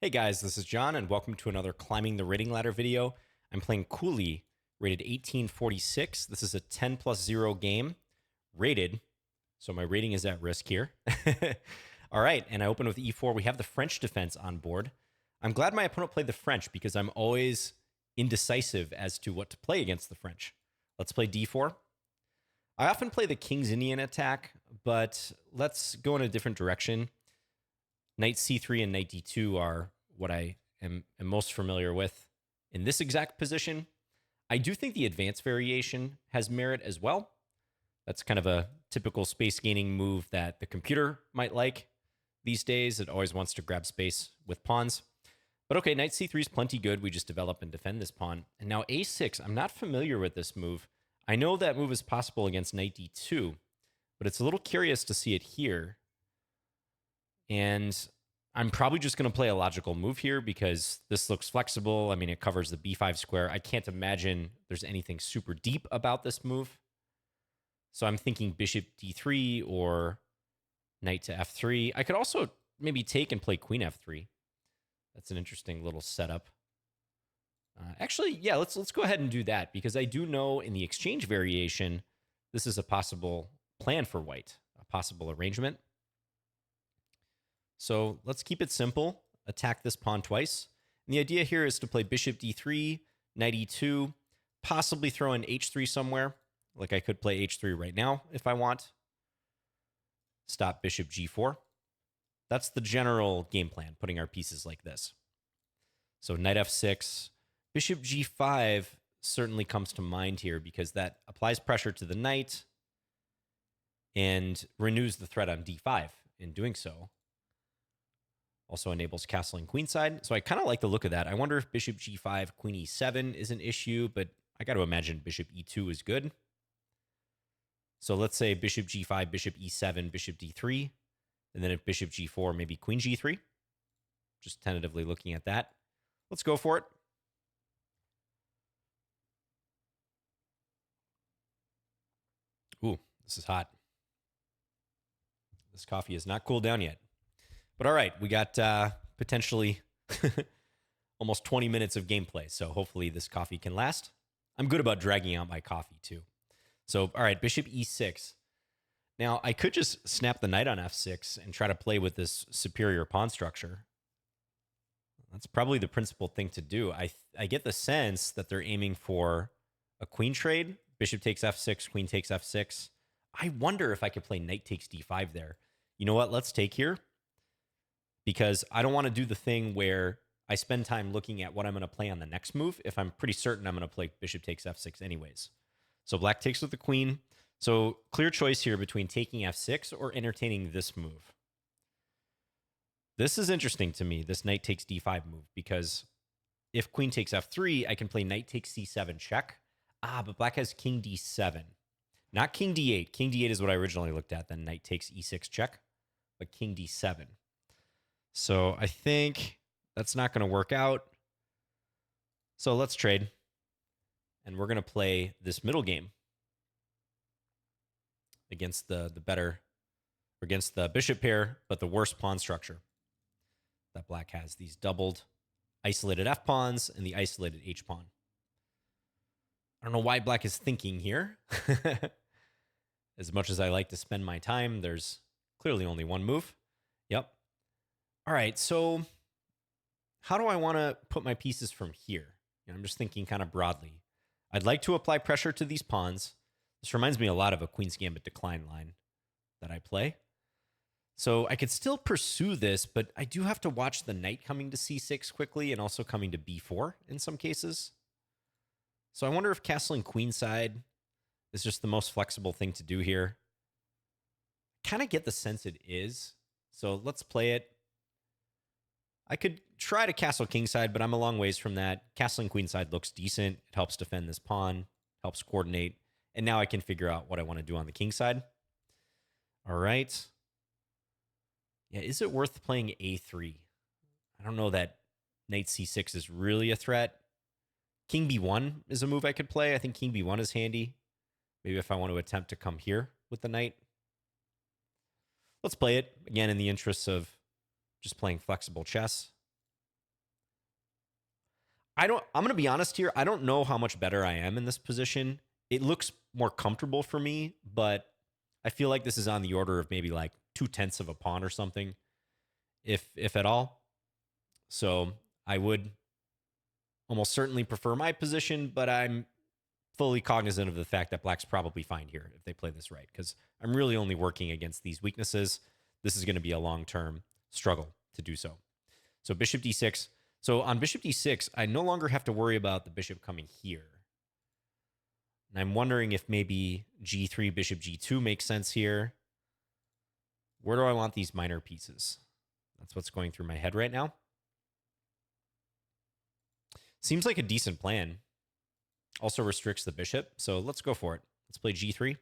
Hey guys, this is John, and welcome to another Climbing the Rating Ladder video. I'm playing Cooley, rated 1846. This is a 10+0 game, rated, so my rating is at risk here. All right, and I open with e4. We have the French defense on board. I'm glad my opponent played the French because I'm always indecisive as to what to play against the French. Let's play d4. I often play the King's Indian attack, but let's go in a different direction. Knight c3 and knight d2 are what I am most familiar with in this exact position. I do think the advance variation has merit as well. That's kind of a typical space gaining move that the computer might like these days. It always wants to grab space with pawns. But okay, knight c3 is plenty good. We just develop and defend this pawn. And now a6, I'm not familiar with this move. I know that move is possible against knight d2, but it's a little curious to see it here. And I'm probably just going to play a logical move here because this looks flexible. I mean, it covers the b5 square. I can't imagine there's anything super deep about this move. So I'm thinking bishop d3 or knight to f3. I could also maybe take and play queen f3. That's an interesting little setup. Actually, yeah, let's go ahead and do that because I do know in the exchange variation, this is a possible plan for white, a possible arrangement. So let's keep it simple. Attack this pawn twice. And the idea here is to play bishop d3, knight e2, possibly throw in h3 somewhere. Like I could play h3 right now if I want. Stop bishop g4. That's the general game plan, putting our pieces like this. So knight f6, bishop g5 certainly comes to mind here because that applies pressure to the knight and renews the threat on d5 in doing so. Also enables castling queenside. So I kind of like the look of that. I wonder if bishop g5, queen e7 is an issue, but I got to imagine bishop e2 is good. So let's say bishop g5, bishop e7, bishop d3. And then if bishop g4, maybe queen g3. Just tentatively looking at that. Let's go for it. Ooh, this is hot. This coffee is not cooled down yet. But all right, we got potentially almost 20 minutes of gameplay, so hopefully this coffee can last. I'm good about dragging out my coffee, too. So, all right, bishop e6. Now, I could just snap the knight on f6 and try to play with this superior pawn structure. That's probably the principal thing to do. I get the sense that they're aiming for a queen trade. Bishop takes f6, queen takes f6. I wonder if I could play knight takes d5 there. You know what? Let's take here. Because I don't want to do the thing where I spend time looking at what I'm going to play on the next move if I'm pretty certain I'm going to play bishop takes f6 anyways. So black takes with the queen. So clear choice here between taking f6 or entertaining this move. This is interesting to me, this knight takes d5 move, because if queen takes f3, I can play knight takes c7 check. But black has king d7. Not king d8. King d8 is what I originally looked at, then knight takes e6 check, but king d7. So I think that's not going to work out. So let's trade. And we're going to play this middle game against the bishop pair, but the worst pawn structure that black has. These doubled isolated f pawns and the isolated h pawn. I don't know why black is thinking here. As much as I like to spend my time, there's clearly only one move. Yep. All right, so how do I want to put my pieces from here? I'm just thinking kind of broadly. I'd like to apply pressure to these pawns. This reminds me a lot of a Queen's Gambit decline line that I play. So I could still pursue this, but I do have to watch the knight coming to c6 quickly and also coming to b4 in some cases. So I wonder if castling queenside is just the most flexible thing to do here. I kind of get the sense it is. So let's play it. I could try to castle kingside, but I'm a long ways from that. Castling queenside looks decent. It helps defend this pawn, helps coordinate. And now I can figure out what I want to do on the king side. All right. Yeah, is it worth playing a3? I don't know that knight c6 is really a threat. King b1 is a move I could play. I think king b1 is handy. Maybe if I want to attempt to come here with the knight. Let's play it, again, in the interests of just playing flexible chess. I'm going to be honest here. I don't know how much better I am in this position. It looks more comfortable for me, but I feel like this is on the order of maybe like 2/10 of a pawn or something, if at all. So I would almost certainly prefer my position, but I'm fully cognizant of the fact that black's probably fine here if they play this right, because I'm really only working against these weaknesses. This is going to be a long-term struggle to do so. So bishop d6. So on bishop d6, I no longer have to worry about the bishop coming here. And I'm wondering if maybe g3, bishop g2 makes sense here. Where do I want these minor pieces? That's what's going through my head right now. Seems like a decent plan. Also restricts the bishop, so let's go for it. Let's play g3.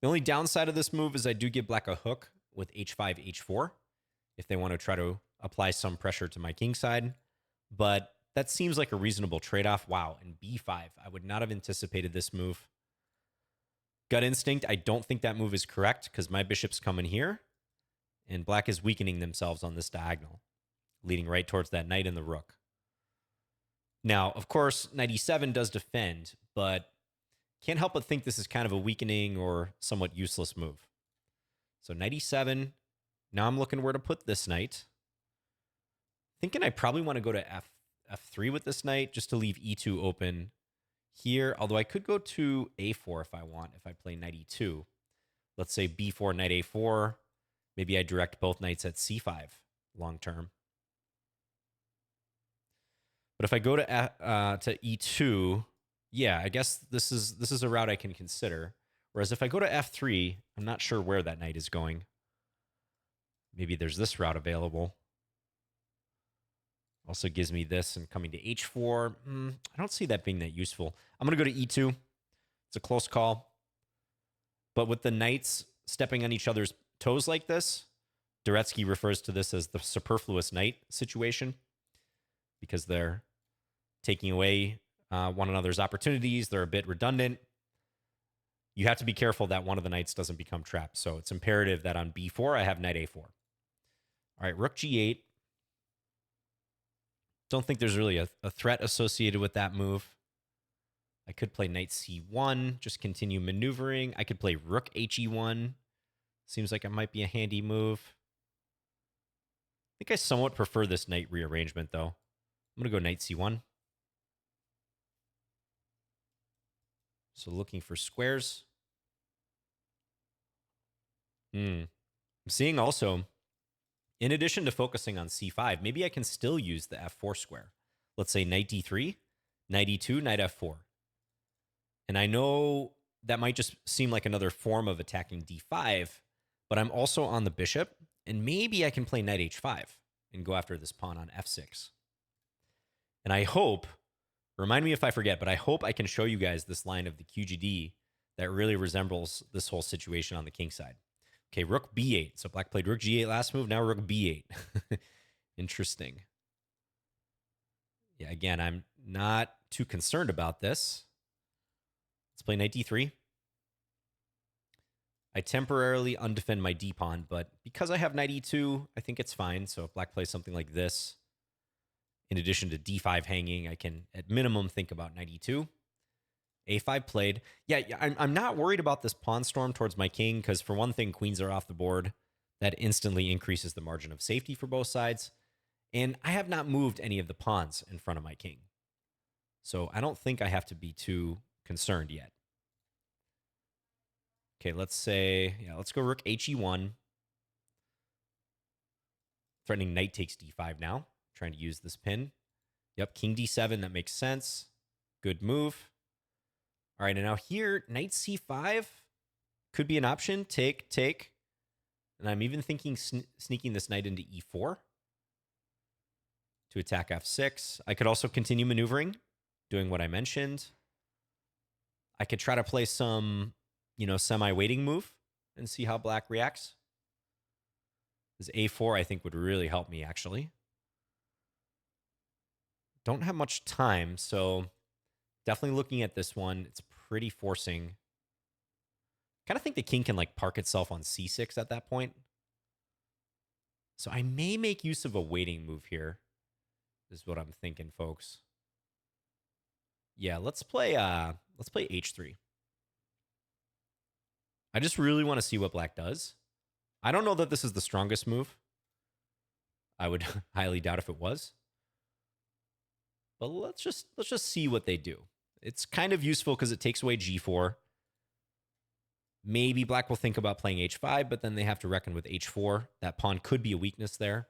The only downside of this move is I do give black a hook with h5, h4 if they want to try to apply some pressure to my king side, but that seems like a reasonable trade-off. Wow, and b5. I would not have anticipated this move. Gut instinct, I don't think that move is correct because my bishop's coming here, and black is weakening themselves on this diagonal, leading right towards that knight and the rook. Now, of course, knight e7 does defend, but can't help but think this is kind of a weakening or somewhat useless move. So knight e7. Now I'm looking where to put this knight. Thinking I probably want to go to f3 with this knight just to leave e2 open here. Although I could go to a4 if I want, if I play knight e2. Let's say b4, knight a4. Maybe I direct both knights at c5 long term. But if I go to e2, yeah, I guess this is a route I can consider. Whereas if I go to f3, I'm not sure where that knight is going. Maybe there's this route available. Also gives me this and coming to h4. I don't see that being that useful. I'm going to go to e2. It's a close call. But with the knights stepping on each other's toes like this, Duretsky refers to this as the superfluous knight situation, because they're taking away one another's opportunities. They're a bit redundant. You have to be careful that one of the knights doesn't become trapped. So it's imperative that on b4, I have knight a4. All right, rook g8. Don't think there's really a threat associated with that move. I could play knight c1, just continue maneuvering. I could play rook he1. Seems like it might be a handy move. I think I somewhat prefer this knight rearrangement, though. I'm going to go knight c1. So looking for squares. I'm seeing also, in addition to focusing on c5, maybe I can still use the f4 square. Let's say knight d3, knight e2, knight f4. And I know that might just seem like another form of attacking d5, but I'm also on the bishop, and maybe I can play knight h5 and go after this pawn on f6. And I hope, remind me if I forget, but I hope I can show you guys this line of the QGD that really resembles this whole situation on the king side. Okay, rook b8. So black played rook g8 last move, now rook b8. Interesting. Yeah, again, I'm not too concerned about this. Let's play knight d3. I temporarily undefend my d-pawn, but because I have knight e2, I think it's fine. So if black plays something like this, in addition to d5 hanging, I can, at minimum, think about knight e2. a5 played. Yeah, I'm not worried about this pawn storm towards my king, because for one thing, queens are off the board. That instantly increases the margin of safety for both sides. And I have not moved any of the pawns in front of my king. So I don't think I have to be too concerned yet. Okay, let's say, let's go rook he1. Threatening knight takes d5 now. Trying to use this pin. Yep, king d7, that makes sense. Good move. All right, and now here, knight c5 could be an option. Take. And I'm even thinking sneaking this knight into e4 to attack f6. I could also continue maneuvering, doing what I mentioned. I could try to play some, semi-waiting move and see how black reacts. This a4, I think, would really help me, actually. Don't have much time, so definitely looking at this one. It's pretty forcing. Kind of think the king can park itself on c6 at that point. So I may make use of a waiting move here, is what I'm thinking, folks. Yeah, let's play h3. I just really want to see what black does. I don't know that this is the strongest move. I would highly doubt if it was. But let's just see what they do. It's kind of useful because it takes away g4. Maybe black will think about playing h5, but then they have to reckon with h4. That pawn could be a weakness there.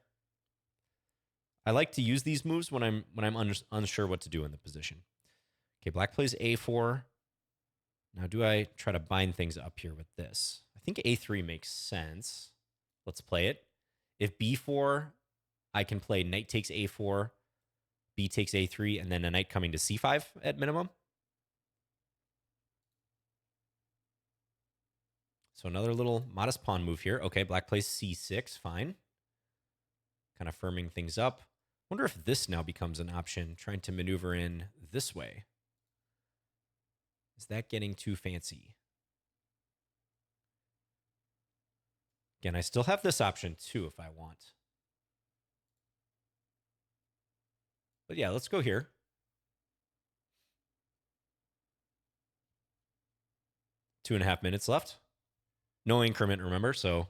I like to use these moves when I'm unsure what to do in the position. Okay, black plays a4. Now, do I try to bind things up here with this? I think a3 makes sense. Let's play it. If b4, I can play knight takes a4, b takes a3, and then a knight coming to c5 at minimum. So another little modest pawn move here. Okay, black plays c6, fine. Kind of firming things up. Wonder if this now becomes an option, trying to maneuver in this way. Is that getting too fancy? Again, I still have this option too if I want. But yeah, let's go here. Two and a half minutes left. No increment, remember, so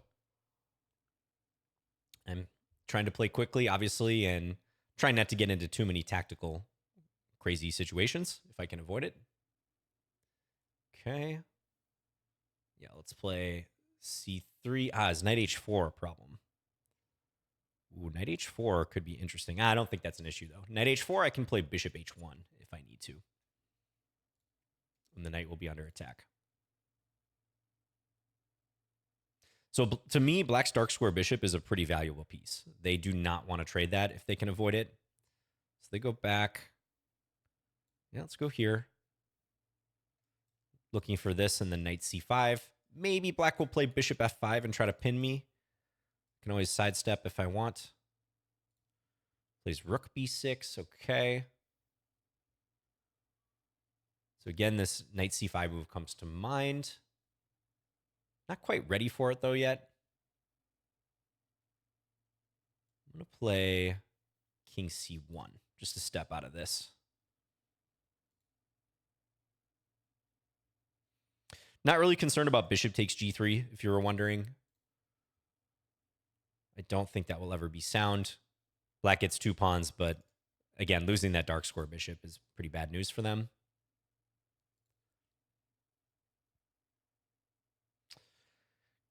I'm trying to play quickly, obviously, and trying not to get into too many tactical, crazy situations if I can avoid it. Okay. Yeah, let's play c3. Is knight h4 a problem? Ooh, knight h4 could be interesting. I don't think that's an issue, though. Knight h4, I can play bishop h1 if I need to. And the knight will be under attack. So to me, black's dark square bishop is a pretty valuable piece. They do not want to trade that if they can avoid it. So they go back. Yeah, let's go here. Looking for this and then knight c5. Maybe black will play bishop f5 and try to pin me. Can always sidestep if I want. Plays rook b6. Okay. So again, this knight c5 move comes to mind. Not quite ready for it, though, yet. I'm going to play king c1 just to step out of this. Not really concerned about bishop takes g3, if you were wondering. I don't think that will ever be sound. Black gets two pawns, but again, losing that dark square bishop is pretty bad news for them.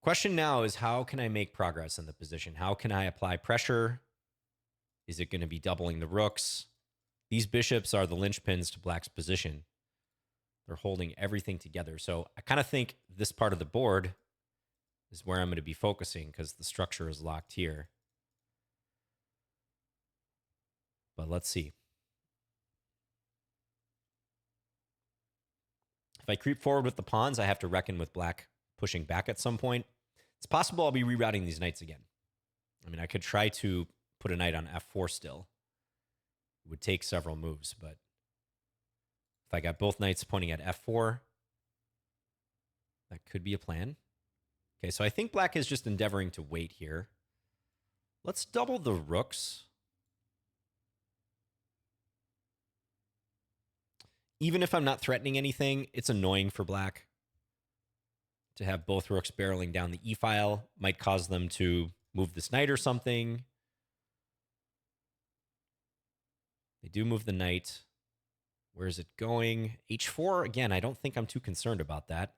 Question now is, how can I make progress in the position? How can I apply pressure? Is it going to be doubling the rooks? These bishops are the linchpins to black's position. They're holding everything together. So I kind of think this part of the board is where I'm going to be focusing because the structure is locked here. But let's see. If I creep forward with the pawns, I have to reckon with black pushing back at some point. It's possible I'll be rerouting these knights again. I mean, I could try to put a knight on f4 still. It would take several moves, but if I got both knights pointing at f4, that could be a plan. Okay, so I think black is just endeavoring to wait here. Let's double the rooks. Even if I'm not threatening anything, it's annoying for black to have both rooks barreling down the e-file. Might cause them to move this knight or something. They do move the knight. Where is it going? h4, again, I don't think I'm too concerned about that.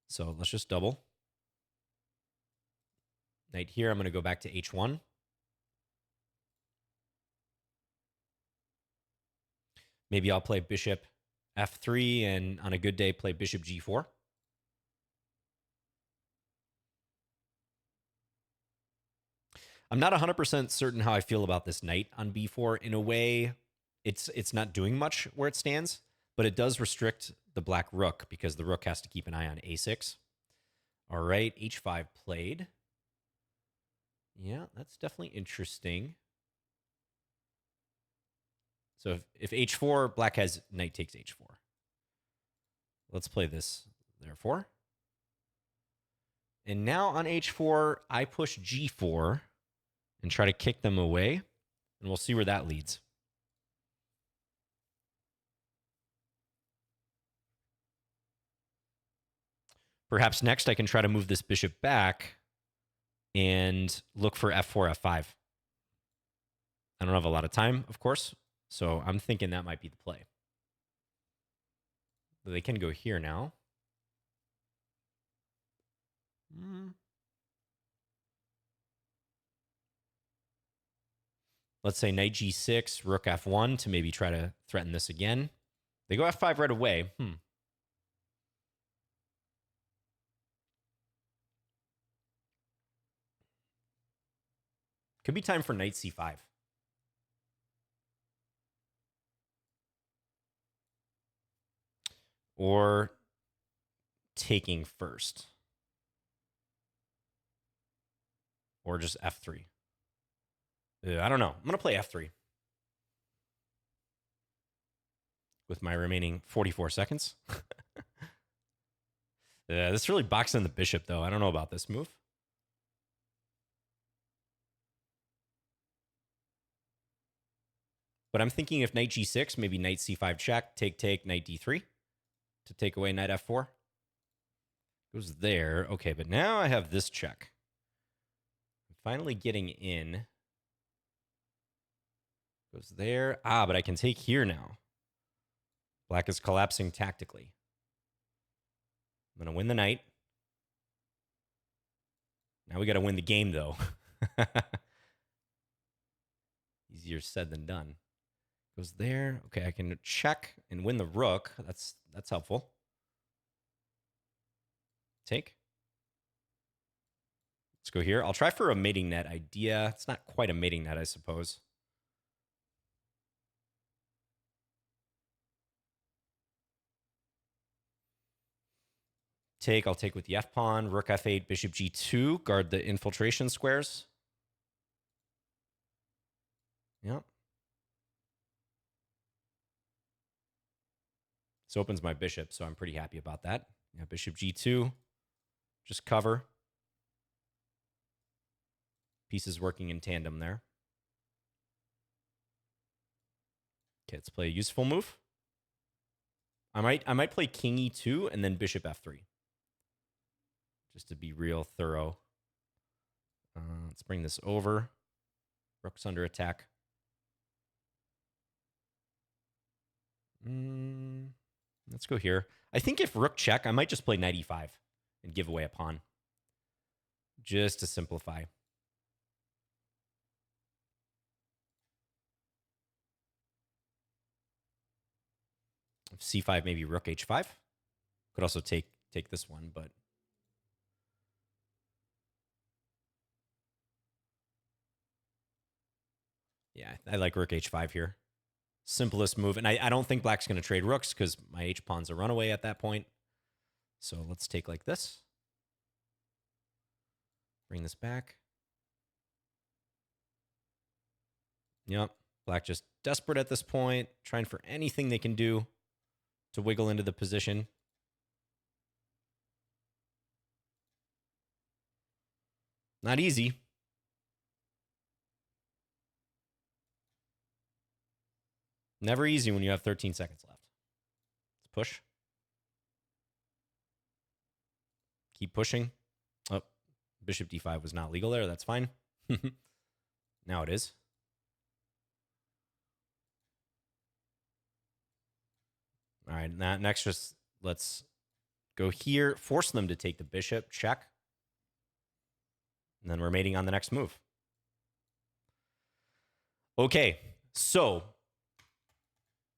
So let's just double. Knight here, I'm going to go back to h1. Maybe I'll play bishop f3 and on a good day play bishop g4. I'm not 100% certain how I feel about this knight on b4. In a way, it's not doing much where it stands, but it does restrict the black rook because the rook has to keep an eye on a6. All right, h5 played. Yeah, that's definitely interesting. So if h4, black has knight takes h4. Let's play this, therefore. And now on h4, I push g4 and try to kick them away. and we'll see where that leads. Perhaps next I can try to move this bishop back and look for f4, f5. I don't have a lot of time, of course, so I'm thinking that might be the play. They can go here now. Let's say knight g6, rook f1 to maybe try to threaten this again. They go f5 right away. Could be time for knight c5. Or taking first. Or just f3. I don't know. I'm going to play f3. With my remaining 44 seconds. This really boxed in the bishop, though. I don't know about this move. But I'm thinking if knight g6, maybe knight c5 check, take, knight d3 to take away knight f4. Goes there. Okay, but now I have this check. I'm finally getting in. Goes there. But I can take here now. Black is collapsing tactically. I'm going to win the knight. Now we got to win the game, though. Easier said than done. Goes there. Okay, I can check and win the rook. That's helpful. Take. Let's go here. I'll try for a mating net idea. It's not quite a mating net, I suppose. Take. I'll take with the f-pawn. Rook f8, bishop g2. Guard the infiltration squares. Yep. This opens my bishop, so I'm pretty happy about that. Yeah, bishop g2. Just cover. Pieces working in tandem there. Okay, let's play a useful move. I might play king e2 and then bishop f3. Just to be real thorough. Let's bring this over. Rook's under attack. Let's go here. I think if rook check, I might just play knight e5 and give away a pawn. Just to simplify. C5, maybe rook h5. Could also take this one, but... yeah, I like rook h5 here. Simplest move. And I don't think black's going to trade rooks because my h-pawn's a runaway at that point. So let's take like this. Bring this back. Yep. Black just desperate at this point, trying for anything they can do to wiggle into the position. Not easy. Never easy when you have 13 seconds left. Let's push. Keep pushing. Oh, bishop d5 was not legal there. That's fine. Now it is. All right, next just let's go here. Force them to take the bishop. Check. And then we're mating on the next move. Okay, so...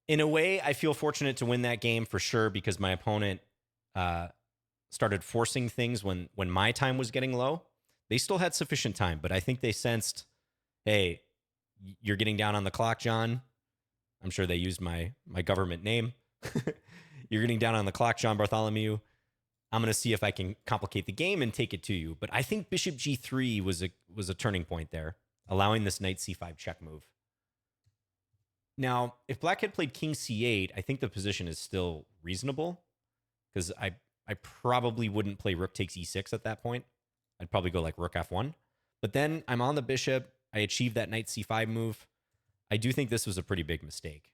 in a way, I feel fortunate to win that game for sure because my opponent started forcing things when my time was getting low. They still had sufficient time, but I think they sensed, hey, you're getting down on the clock, John. I'm sure they used my government name. You're getting down on the clock, John Bartholomew. I'm going to see if I can complicate the game and take it to you. But I think bishop g3 was a turning point there, allowing this knight c5 check move. Now, if black had played king c8, I think the position is still reasonable because I probably wouldn't play rook takes e6 at that point. I'd probably go like rook f1. But then I'm on the bishop. I achieved that knight c5 move. I do think this was a pretty big mistake.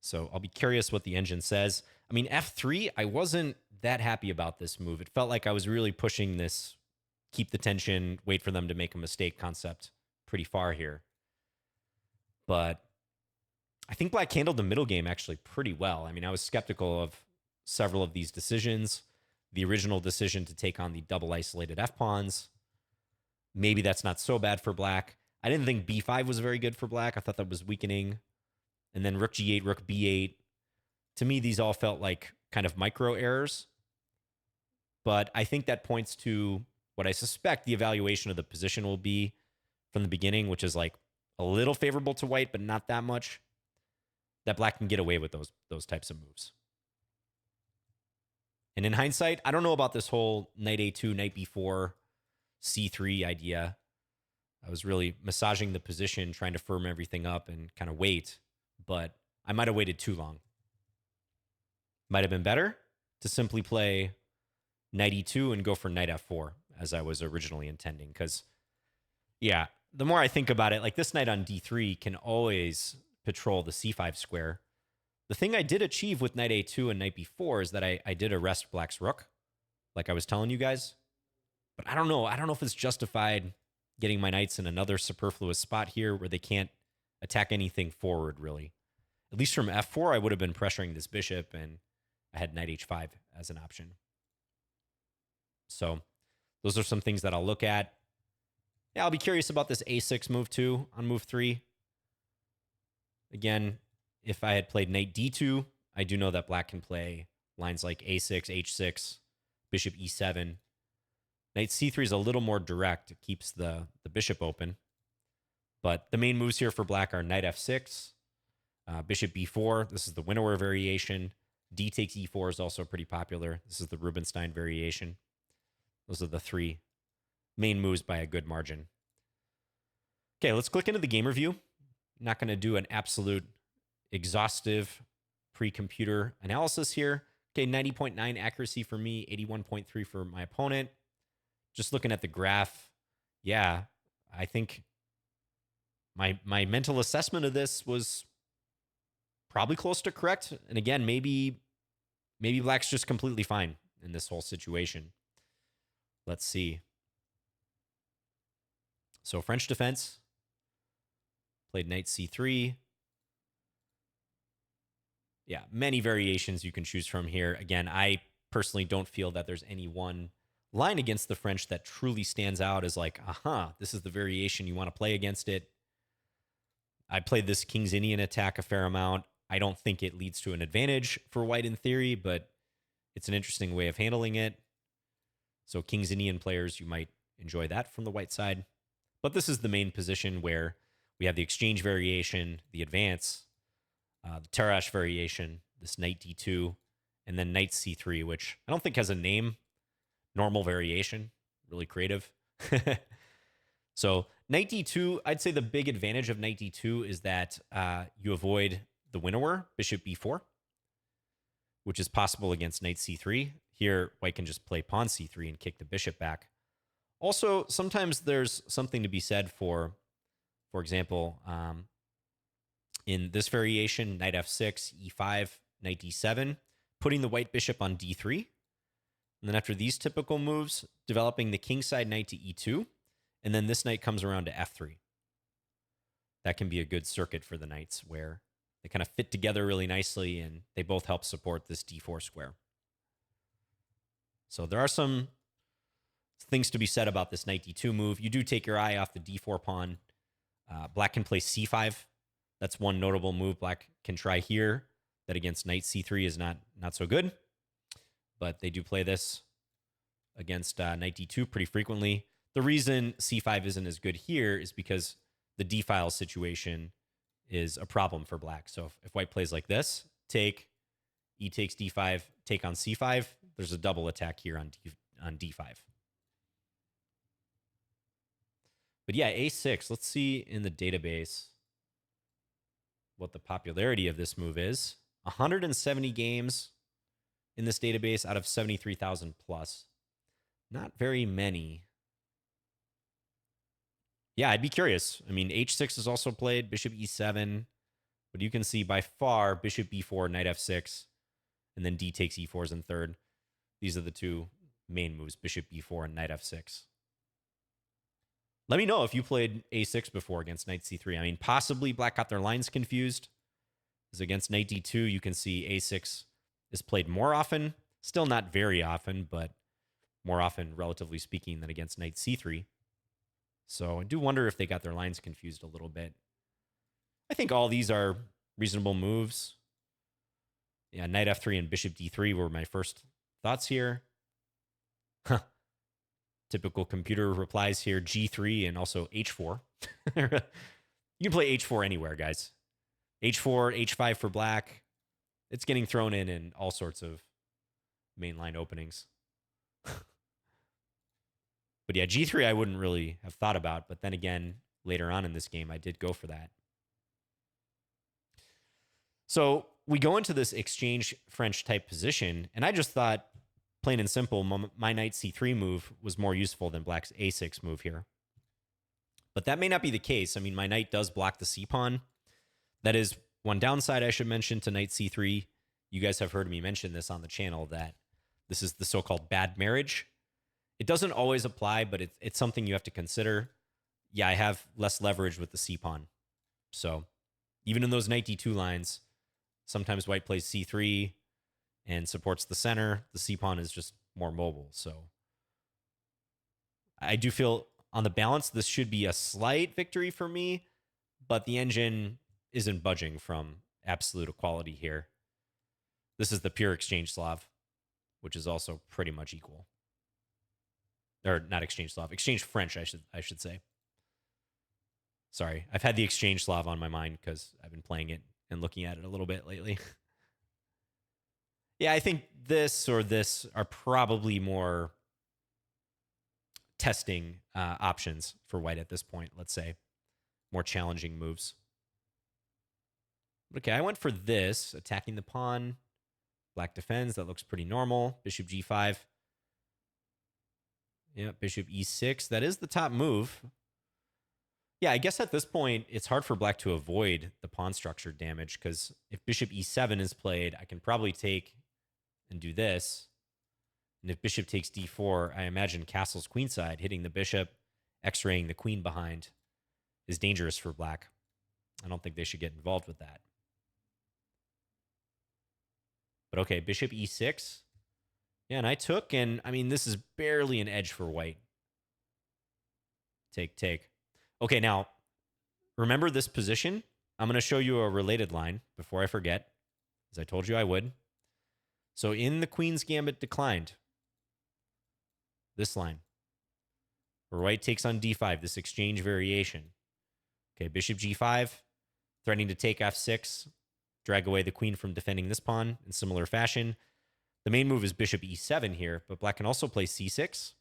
So I'll be curious what the engine says. I mean, F3, I wasn't that happy about this move. It felt like I was really pushing this keep the tension, wait for them to make a mistake concept pretty far here. But I think Black handled the middle game actually pretty well. I mean, I was skeptical of several of these decisions. The original decision to take on the double isolated F-pawns. Maybe that's not so bad for Black. I didn't think B5 was very good for Black. I thought that was weakening. And then Rook G8, Rook B8. To me, these all felt like kind of micro errors. But I think that points to what I suspect the evaluation of the position will be from the beginning, which is like a little favorable to White, but not that much. That Black can get away with those types of moves. And in hindsight, I don't know about this whole Knight A2, Knight B4, C3 idea. I was really massaging the position, trying to firm everything up and kind of wait. But I might have waited too long. Might have been better to simply play Knight E2 and go for Knight F4, as I was originally intending. Because, yeah, the more I think about it, like this knight on D3 can always patrol the C5 square. The thing I did achieve with Knight A2 and Knight B4 is that I did arrest Black's rook, like I was telling you guys. But I don't know. I don't know if it's justified getting my knights in another superfluous spot here where they can't attack anything forward, really. At least from F4, I would have been pressuring this bishop, and I had Knight H5 as an option. So those are some things that I'll look at. Yeah, I'll be curious about this A6 move too on move 3. Again, if I had played Knight D2, I do know that Black can play lines like A6, H6, Bishop E7. Knight C3 is a little more direct. It keeps the bishop open. But the main moves here for Black are Knight F6, Bishop B4. This is the winnower variation. D takes E4 is also pretty popular. This is the Rubinstein variation. Those are the three main moves by a good margin. Okay, let's click into the game review. I'm not going to do an absolute exhaustive pre-computer analysis here. Okay, 90.9 accuracy for me, 81.3 for my opponent. Just looking at the graph, yeah, I think my mental assessment of this was probably close to correct. And again, maybe Black's just completely fine in this whole situation. Let's see. So French defense played Knight C3. Yeah, many variations you can choose from here. Again, I personally don't feel that there's any one line against the French that truly stands out as like, aha, this is the variation you want to play against it. I played this King's Indian attack a fair amount. I don't think it leads to an advantage for White in theory, but it's an interesting way of handling it. So King's Indian players, you might enjoy that from the White side. But this is the main position where we have the exchange variation, the advance, the Tarrasch variation, this Knight D2, and then Knight C3, which I don't think has a name. Normal variation, really creative. So Knight D2, I'd say the big advantage of Knight D2 is that you avoid the winnower, Bishop B4, which is possible against Knight C3. Here, White can just play pawn C3 and kick the bishop back. Also, sometimes there's something to be said for example, in this variation, Knight F6, E5, Knight D7, putting the White bishop on D3. And then after these typical moves, developing the kingside knight to E2. And then this knight comes around to F3. That can be a good circuit for the knights where they kind of fit together really nicely and they both help support this D4 square. So there are some things to be said about this Knight D2 move. You do take your eye off the D4 pawn. Black can play C5. That's one notable move Black can try here that against Knight C3 is not so good. But they do play this against Knight D2 pretty frequently. The reason C5 isn't as good here is because the D-file situation is a problem for Black. So if White plays like this, take, E takes D5, take on C5, there's a double attack here on D5. But yeah, A6, let's see in the database what the popularity of this move is. 170 games in this database out of 73,000 plus. Not very many. Yeah, I'd be curious. I mean, h6 is also played, bishop e7, but you can see by far bishop b4, knight f6, and then d takes e4s in third. These are the two main moves, bishop b4 and knight f6. Let me know if you played a6 before against knight c3. I mean, possibly black got their lines confused. Because against knight d2, you can see a6 is played more often. Still not very often, but more often, relatively speaking, than against knight c3. So I do wonder if they got their lines confused a little bit. I think all these are reasonable moves. Yeah, knight f3 and bishop d3 were my first thoughts here. Typical computer replies here, g3 and also h4. You can play h4 anywhere, guys. h4, h5 for black. It's getting thrown in all sorts of mainline openings. But yeah, g3 I wouldn't really have thought about. But then again, later on in this game, I did go for that. So we go into this exchange French type position, and I just thought, plain and simple, my knight c3 move was more useful than black's a6 move here. But that may not be the case. I mean, my knight does block the c-pawn. That is one downside I should mention to knight c3. You guys have heard me mention this on the channel, that this is the so-called bad marriage. It doesn't always apply, but it's something you have to consider. Yeah, I have less leverage with the c-pawn. So even in those knight d2 lines, sometimes white plays c3 and supports the center. The c-pawn is just more mobile. So I do feel on the balance, this should be a slight victory for me, but the engine isn't budging from absolute equality here. This is the pure exchange Slav, which is also pretty much equal. Or not exchange Slav, exchange French, I should say. Sorry, I've had the exchange Slav on my mind because I've been playing it and looking at it a little bit lately. Yeah, I think this or this are probably more testing options for white at this point, let's say. More challenging moves. Okay, I went for this, attacking the pawn. Black defends, that looks pretty normal. Bishop g5. Yeah, bishop e6, that is the top move. Yeah, I guess at this point, it's hard for black to avoid the pawn structure damage, because if bishop e7 is played, I can probably take and do this. And if bishop takes d4, I imagine castle's queenside, hitting the bishop, x-raying the queen behind, is dangerous for black. I don't think they should get involved with that. But okay, bishop e6. Yeah, and I took, and I mean, this is barely an edge for white. Take. Okay, now, remember this position? I'm going to show you a related line before I forget, as I told you I would. So in the Queen's Gambit declined, this line, where white takes on d5, this exchange variation. Okay, bishop g5, threatening to take f6, drag away the queen from defending this pawn in similar fashion. The main move is bishop e7 here, but black can also play c6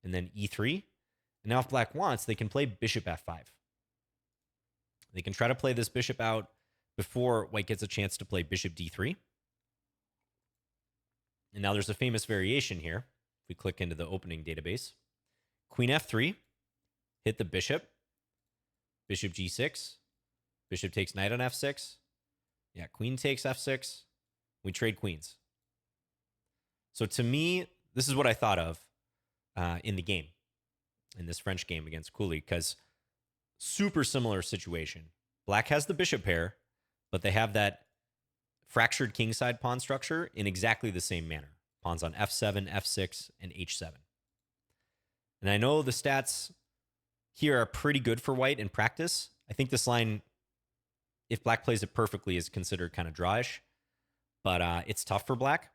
and then e3. And now if black wants, they can play bishop f5. They can try to play this bishop out before white gets a chance to play bishop d3. And now there's a famous variation here. If we click into the opening database, queen f3, hit the bishop, bishop g6, bishop takes knight on f6. Yeah, queen takes f6. We trade queens. So to me, this is what I thought of in the game, in this French game against Cooley, because super similar situation. Black has the bishop pair, but they have that fractured kingside pawn structure in exactly the same manner. Pawns on f7, f6, and h7. And I know the stats here are pretty good for white in practice. I think this line, if black plays it perfectly, is considered kind of drawish, but it's tough for black.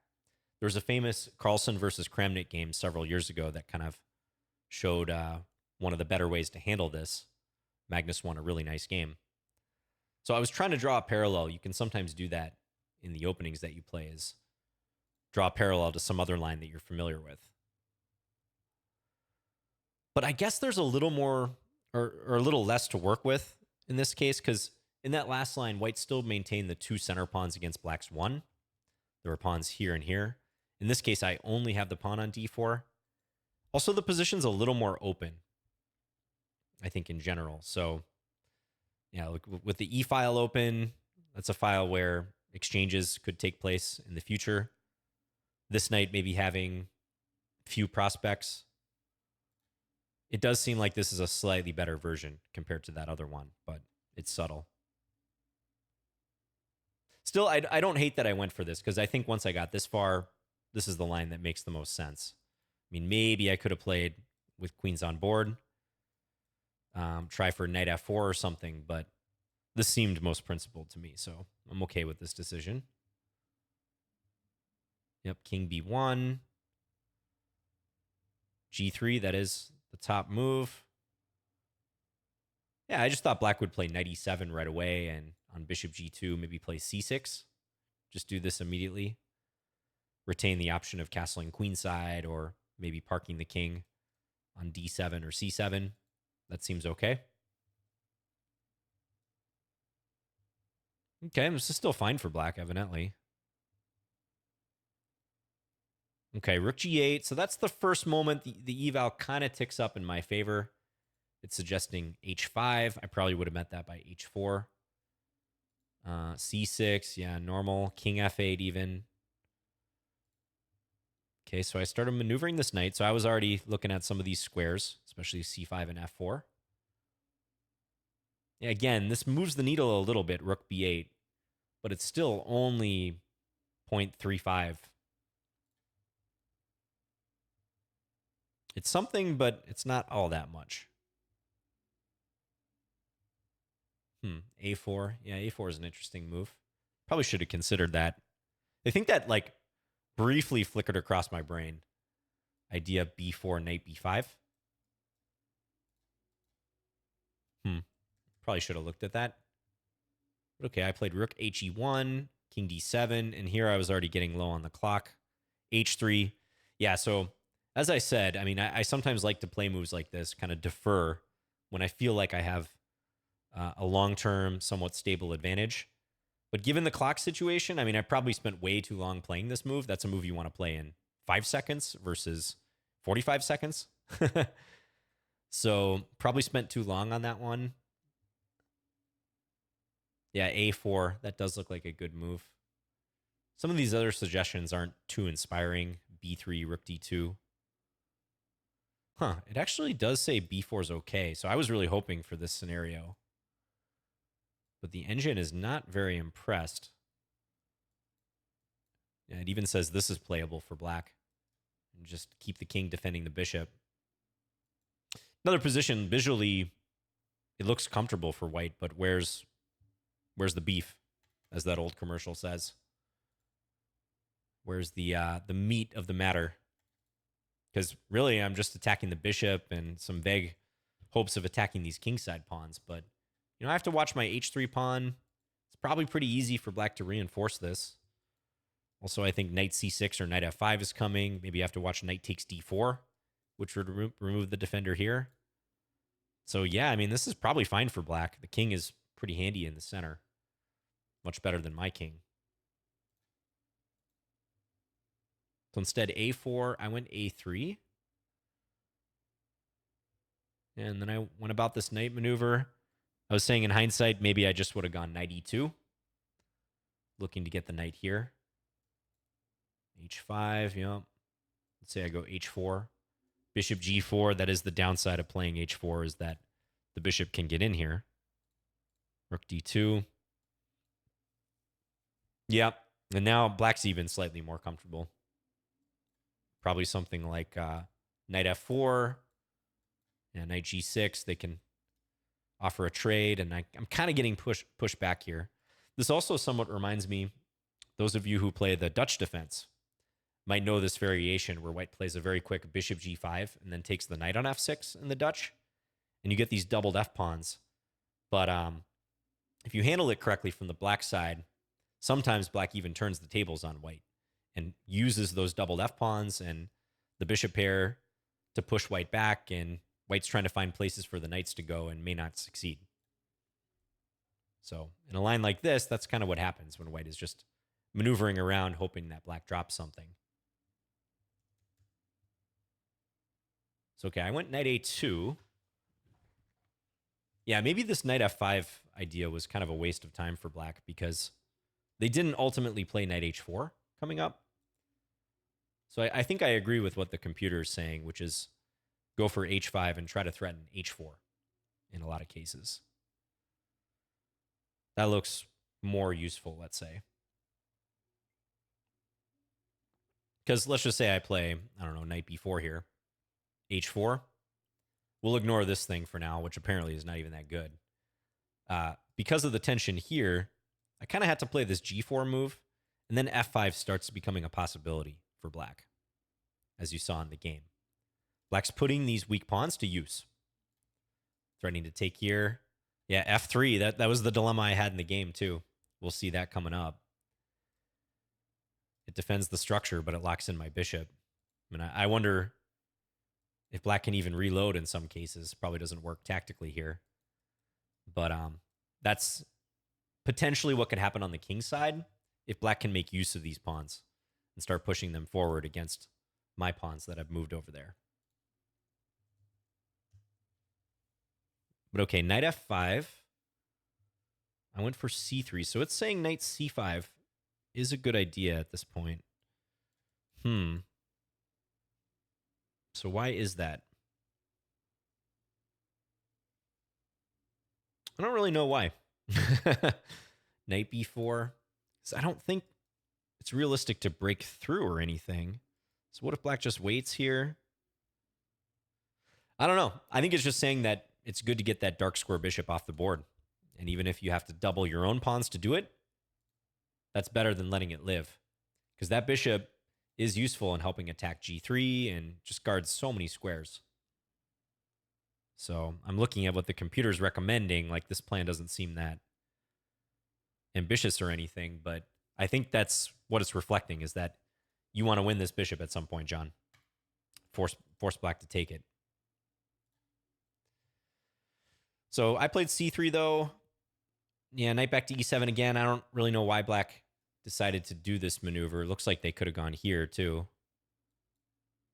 There was a famous Carlsen versus Kramnik game several years ago that kind of showed one of the better ways to handle this. Magnus won a really nice game. So I was trying to draw a parallel. You can sometimes do that in the openings that you play, is draw a parallel to some other line that you're familiar with. But I guess there's a little more or a little less to work with in this case, because in that last line, white still maintained the two center pawns against black's one. There were pawns here and here. In this case, I only have the pawn on d4. Also, the position's a little more open. I think, in general. So, yeah, look, with the E file open, that's a file where exchanges could take place in the future. This knight maybe having few prospects. It does seem like this is a slightly better version compared to that other one, but it's subtle. Still, I don't hate that I went for this because I think once I got this far, this is the line that makes the most sense. I mean, maybe I could have played with queens on board, try for knight f4 or something, but this seemed most principled to me, so I'm okay with this decision. Yep, king b1. g3, that is the top move. Yeah, I just thought black would play knight e7 right away, and on bishop g2, maybe play c6. Just do this immediately. Retain the option of castling queenside or maybe parking the king on d7 or c7. That seems okay. Okay, this is still fine for black, evidently. Okay, rook g8. So that's the first moment the eval kind of ticks up in my favor. It's suggesting h5. I probably would have met that by h4. c6, yeah, normal. King f8 even. Okay, so I started maneuvering this knight. So I was already looking at some of these squares, especially c5 and f4. Yeah, again, this moves the needle a little bit, rook b8, but it's still only 0.35. It's something, but it's not all that much. A4. Yeah, A4 is an interesting move. Probably should have considered that. I think that, like, briefly flickered across my brain. Idea B4, knight B5. Probably should have looked at that. But okay, I played rook HE1, king D7, and here I was already getting low on the clock. H3. Yeah, so as I said, I mean, I sometimes like to play moves like this, kind of defer when I feel like I have a long-term, somewhat stable advantage. But given the clock situation, I mean, I probably spent way too long playing this move. That's a move you want to play in 5 seconds versus 45 seconds. So probably spent too long on that one. Yeah, A4, that does look like a good move. Some of these other suggestions aren't too inspiring. B3, rook D2. Huh, it actually does say B4 is okay. So I was really hoping for this scenario. But the engine is not very impressed. Yeah, it even says this is playable for black. And just keep the king defending the bishop. Another position, visually, it looks comfortable for white, but where's the beef, as that old commercial says? Where's the meat of the matter? Because really, I'm just attacking the bishop and some vague hopes of attacking these kingside pawns. But, you know, I have to watch my h3 pawn. It's probably pretty easy for black to reinforce this. Also, I think knight c6 or knight f5 is coming. Maybe you have to watch knight takes d4, which would remove the defender here. So, yeah, I mean, this is probably fine for black. The king is pretty handy in the center. Much better than my king. So instead, a4, I went a3. And then I went about this knight maneuver. I was saying in hindsight, maybe I just would have gone knight e2. Looking to get the knight here. h5, yeah. Let's say I go h4. Bishop g4, that is the downside of playing h4, is that the bishop can get in here. Rook d2. Yep. And now black's even slightly more comfortable. Probably something like knight f4 and knight g6. They can offer a trade, and I'm kind of getting pushed back here. This also somewhat reminds me, those of you who play the Dutch defense might know this variation where white plays a very quick bishop g5 and then takes the knight on f6 in the Dutch, and you get these doubled f pawns. But if you handle it correctly from the black side, sometimes black even turns the tables on white and uses those doubled f pawns and the bishop pair to push white back, and white's trying to find places for the knights to go and may not succeed. So in a line like this, that's kind of what happens when white is just maneuvering around hoping that black drops something. So, okay, I went knight a2. Yeah, maybe this knight f5 idea was kind of a waste of time for black because they didn't ultimately play knight h4 coming up. So I think I agree with what the computer is saying, which is go for h5 and try to threaten h4 in a lot of cases. That looks more useful, let's say. Because let's just say I play, I don't know, knight b4 here, h4. We'll ignore this thing for now, which apparently is not even that good. Because of the tension here, I kind of had to play this g4 move, and then f5 starts becoming a possibility for black, as you saw in the game. Black's putting these weak pawns to use. Threatening to take here. Yeah, f3, that was the dilemma I had in the game too. We'll see that coming up. It defends the structure, but it locks in my bishop. I mean, I wonder if black can even reload in some cases. Probably doesn't work tactically here. But that's potentially what could happen on the king side if black can make use of these pawns and start pushing them forward against my pawns that I've moved over there. But okay, knight f5. I went for c3. So it's saying knight c5 is a good idea at this point. So why is that? I don't really know why. Knight b4. So I don't think it's realistic to break through or anything. So what if black just waits here? I don't know. I think it's just saying that it's good to get that dark square bishop off the board. And even if you have to double your own pawns to do it, that's better than letting it live. Because that bishop is useful in helping attack g3 and just guards so many squares. So I'm looking at what the computer's recommending. Like, this plan doesn't seem that ambitious or anything, but I think that's what it's reflecting, is that you want to win this bishop at some point, John. Force black to take it. So I played c3, though. Yeah, knight back to e7 again. I don't really know why black decided to do this maneuver. It looks like they could have gone here, too.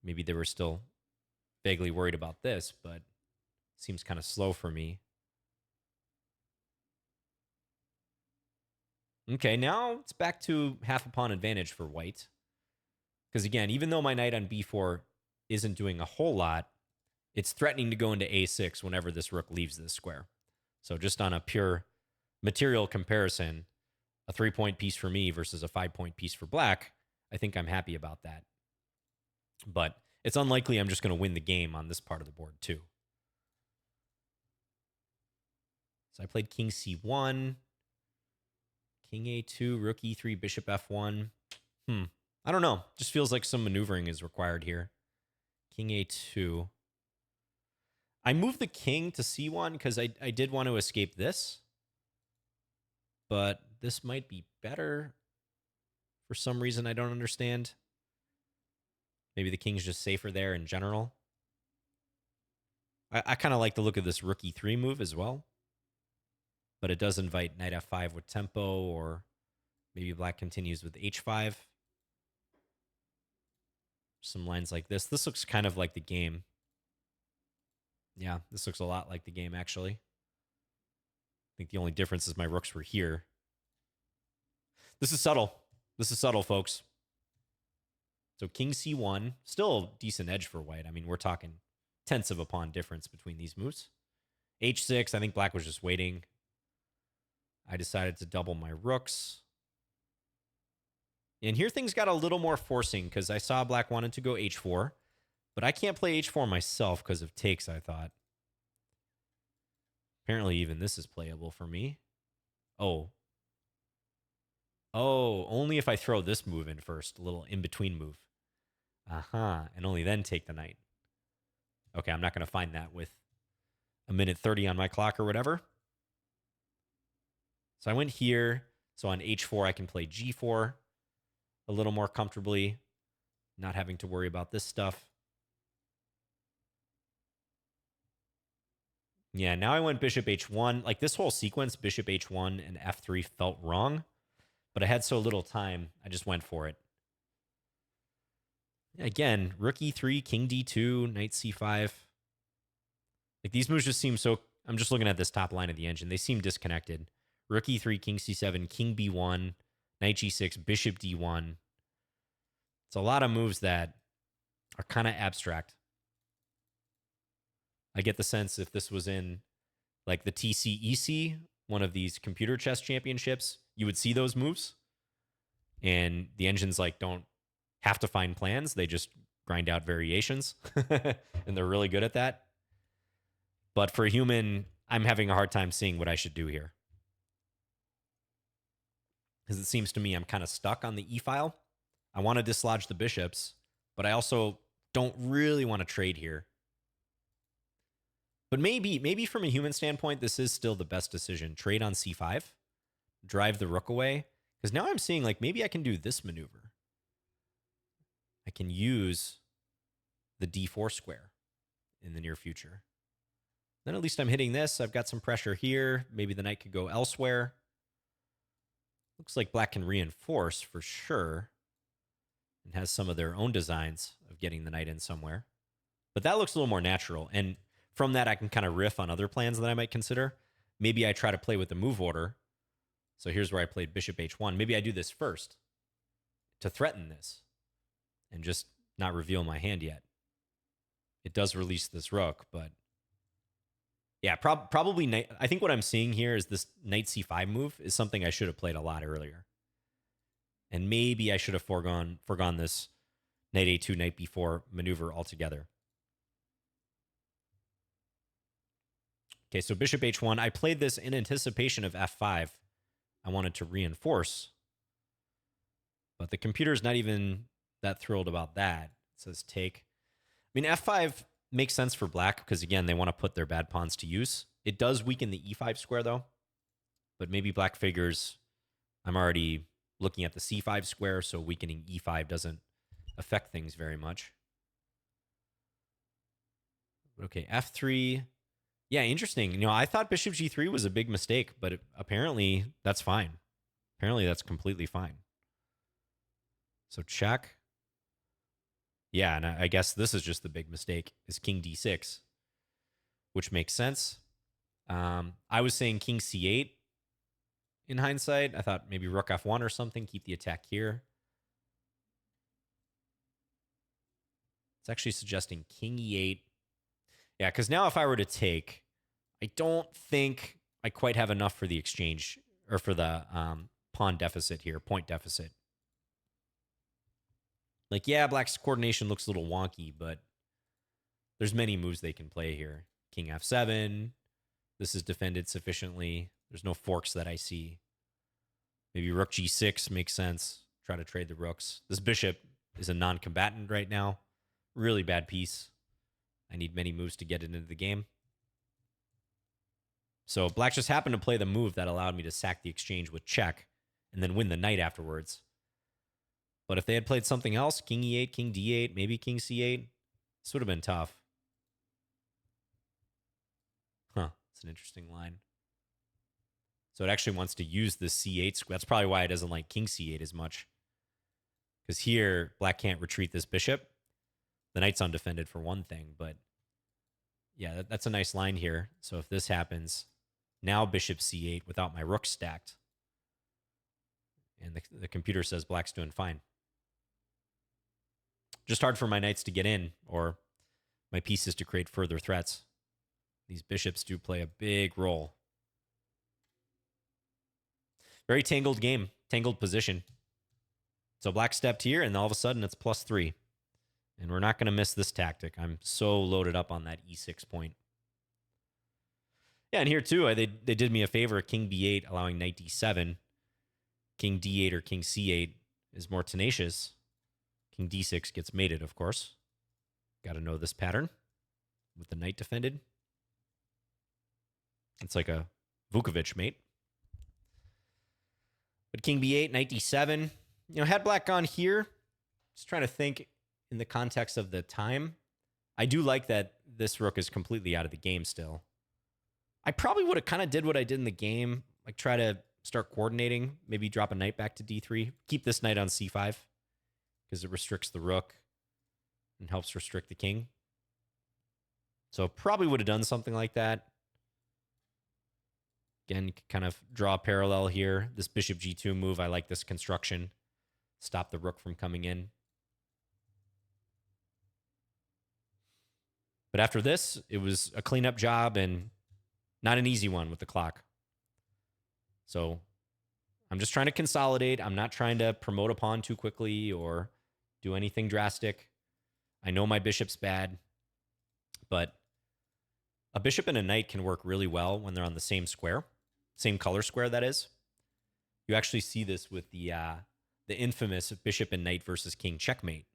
Maybe they were still vaguely worried about this, but it seems kind of slow for me. Okay, now it's back to half a pawn advantage for white. Because again, even though my knight on b4 isn't doing a whole lot, it's threatening to go into a6 whenever this rook leaves this square. So just on a pure material comparison, a 3-point piece for me versus a 5-point piece for black, I think I'm happy about that. But it's unlikely I'm just going to win the game on this part of the board too. So I played king c1, king a2, rook e3, bishop f1. I don't know. Just feels like some maneuvering is required here. King a2. I moved the king to c1 because I did want to escape this. But this might be better for some reason I don't understand. Maybe the king's just safer there in general. I kind of like the look of this rook e3 move as well. But it does invite knight f5 with tempo, or maybe black continues with h5. Some lines like this. This looks kind of like the game. Yeah, this looks a lot like the game, actually. I think the only difference is my rooks were here. This is subtle. This is subtle, folks. So king c1, still a decent edge for white. I mean, we're talking tenths of a pawn difference between these moves. h6, I think black was just waiting. I decided to double my rooks. And here things got a little more forcing because I saw black wanted to go h4. But I can't play h4 myself because of takes, I thought. Apparently even this is playable for me. Oh, only if I throw this move in first. A little in-between move. And only then take the knight. Okay, I'm not going to find that with a minute 30 on my clock or whatever. So I went here. So on h4, I can play g4 a little more comfortably, not having to worry about this stuff. Yeah, now I went bishop h1. Like, this whole sequence, bishop h1 and f3, felt wrong. But I had so little time, I just went for it. Again, rook e3, king d2, knight c5. Like, these moves just seem so I'm just looking at this top line of the engine. They seem disconnected. Rook E3, King C7, King B1, Knight G6, Bishop D1. It's a lot of moves that are kind of abstract. I get the sense if this was in like the TCEC, one of these computer chess championships, you would see those moves. And the engines like don't have to find plans. They just grind out variations. And they're really good at that. But for a human, I'm having a hard time seeing what I should do here. Because it seems to me I'm kind of stuck on the E file. I want to dislodge the bishops, but I also don't really want to trade here. But maybe from a human standpoint, this is still the best decision. Trade on C5, drive the rook away. Because now I'm seeing like maybe I can do this maneuver. I can use the D4 square in the near future. Then at least I'm hitting this. I've got some pressure here. Maybe the knight could go elsewhere. Looks like black can reinforce for sure. And has some of their own designs of getting the knight in somewhere. But that looks a little more natural. And from that, I can kind of riff on other plans that I might consider. Maybe I try to play with the move order. So here's where I played bishop h1. Maybe I do this first to threaten this and just not reveal my hand yet. It does release this rook, but yeah, probably I think what I'm seeing here is this knight c5 move is something I should have played a lot earlier. And maybe I should have foregone this knight a2, knight b4 maneuver altogether. Okay, so bishop h1. I played this in anticipation of f5. I wanted to reinforce. But the computer's not even that thrilled about that. It says take. I mean, f5 makes sense for black because, again, they want to put their bad pawns to use. It does weaken the e5 square, though. But maybe black figures I'm already looking at the c5 square, so weakening e5 doesn't affect things very much. Okay, f3. Yeah, interesting. You know, I thought bishop g3 was a big mistake, but apparently that's fine. Apparently that's completely fine. So check. Yeah, and I guess this is just the big mistake, is king d6, which makes sense. I was saying king c8 in hindsight. I thought maybe rook f1 or something, keep the attack here. It's actually suggesting king e8. Yeah, because now if I were to take, I don't think I quite have enough for the exchange, or for the pawn deficit here, point deficit. Like, yeah, black's coordination looks a little wonky, but there's many moves they can play here. King f7. This is defended sufficiently. There's no forks that I see. Maybe rook g6 makes sense. Try to trade the rooks. This bishop is a non-combatant right now. Really bad piece. I need many moves to get it into the game. So black just happened to play the move that allowed me to sack the exchange with check and then win the knight afterwards. But if they had played something else, king e8, king d8, maybe king c8, this would have been tough. Huh, it's an interesting line. So it actually wants to use the c8 square. That's probably why it doesn't like king c8 as much. Because here, black can't retreat this bishop. The knight's undefended for one thing, but yeah, that's a nice line here. So if this happens, now bishop c8 without my rook stacked. And the computer says black's doing fine. Just hard for my knights to get in, or my pieces to create further threats. These bishops do play a big role. Very tangled game, tangled position. So black stepped here, and all of a sudden it's +3. And we're not going to miss this tactic. I'm so loaded up on that e6 point. Yeah, and here too, they did me a favor. King b8, allowing knight d7. King d8 or king c8 is more tenacious. King d6 gets mated, of course. Got to know this pattern with the knight defended. It's like a Vukovic mate. But king b8, knight d7. You know, had black gone here, just trying to think in the context of the time, I do like that this rook is completely out of the game still. I probably would have kind of did what I did in the game, like try to start coordinating, maybe drop a knight back to d3, keep this knight on c5 because it restricts the rook and helps restrict the king. So probably would have done something like that. Again, kind of draw a parallel here. This bishop g2 move, I like this construction. Stop the rook from coming in. But after this, it was a cleanup job and not an easy one with the clock. So I'm just trying to consolidate. I'm not trying to promote a pawn too quickly or do anything drastic. I know my bishop's bad, but a bishop and a knight can work really well when they're on the same square, same color square, that is. You actually see this with the infamous bishop and knight versus king checkmate.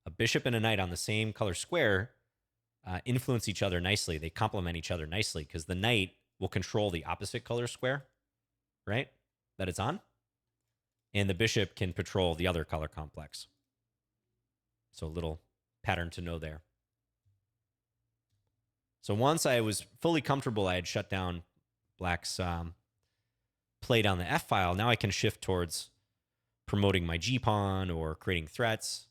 A bishop and a knight on the same color square influence each other nicely. They complement each other nicely because the knight will control the opposite color square, right, that it's on, and the bishop can patrol the other color complex. So a little pattern to know there. So once I was fully comfortable, I had shut down Black's play down the F file. Now I can shift towards promoting my G pawn or creating threats.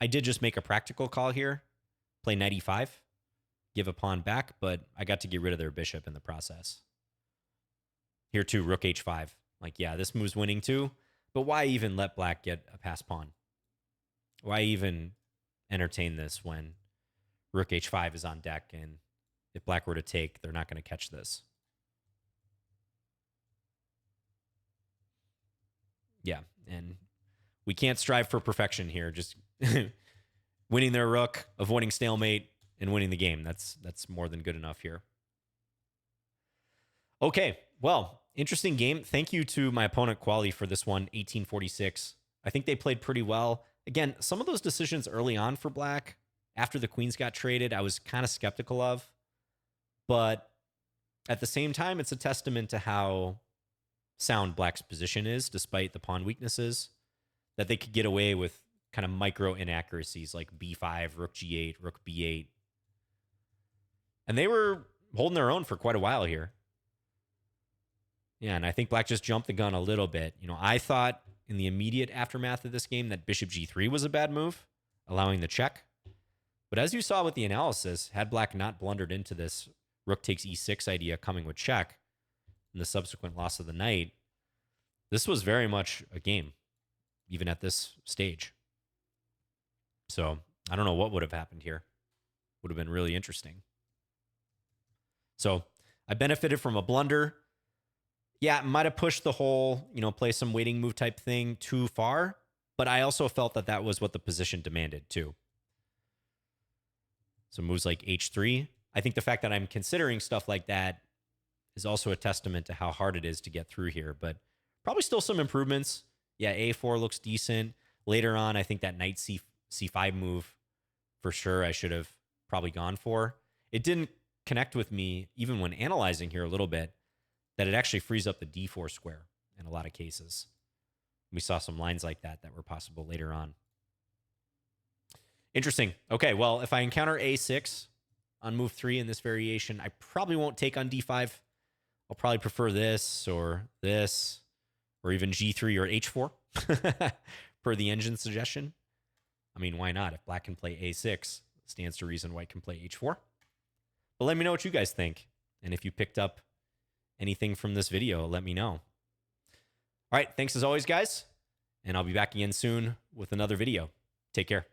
I did just make a practical call here, play knight e5, give a pawn back, but I got to get rid of their bishop in the process. Here too, rook h5. Like, yeah, this move's winning too, but why even let Black get a pass pawn? Why even entertain this when rook h5 is on deck, and if Black were to take, they're not going to catch this. Yeah, and we can't strive for perfection here. Just winning their rook, avoiding stalemate, and winning the game. That's more than good enough here. Okay, well, interesting game. Thank you to my opponent, Quali, for this one, 1846. I think they played pretty well. Again, some of those decisions early on for Black, after the queens got traded, I was kind of skeptical of. But at the same time, it's a testament to how sound Black's position is, despite the pawn weaknesses, that they could get away with kind of micro inaccuracies like b5, rook g8, rook b8. And they were holding their own for quite a while here. Yeah, and I think Black just jumped the gun a little bit. You know, I thought in the immediate aftermath of this game that bishop g3 was a bad move, allowing the check. But as you saw with the analysis, had Black not blundered into this rook takes e6 idea coming with check and the subsequent loss of the knight, this was very much a game, even at this stage. So I don't know what would have happened here. Would have been really interesting. So I benefited from a blunder. Yeah, might have pushed the whole, play some waiting move type thing too far, but I also felt that that was what the position demanded too. So moves like h3. I think the fact that I'm considering stuff like that is also a testament to how hard it is to get through here, but probably still some improvements. Yeah, a4 looks decent. Later on, I think that knight c5 move, for sure, I should have probably gone for. It didn't connect with me, even when analyzing here a little bit, that it actually frees up the d4 square in a lot of cases. We saw some lines like that that were possible later on. Interesting. Okay, well, if I encounter a6 on move 3 in this variation, I probably won't take on d5. I'll probably prefer this, or even g3 or h4 per the engine suggestion. I mean, why not? If Black can play a6, stands to reason White can play h4. But let me know what you guys think. And if you picked up anything from this video, let me know. All right, thanks as always, guys. And I'll be back again soon with another video. Take care.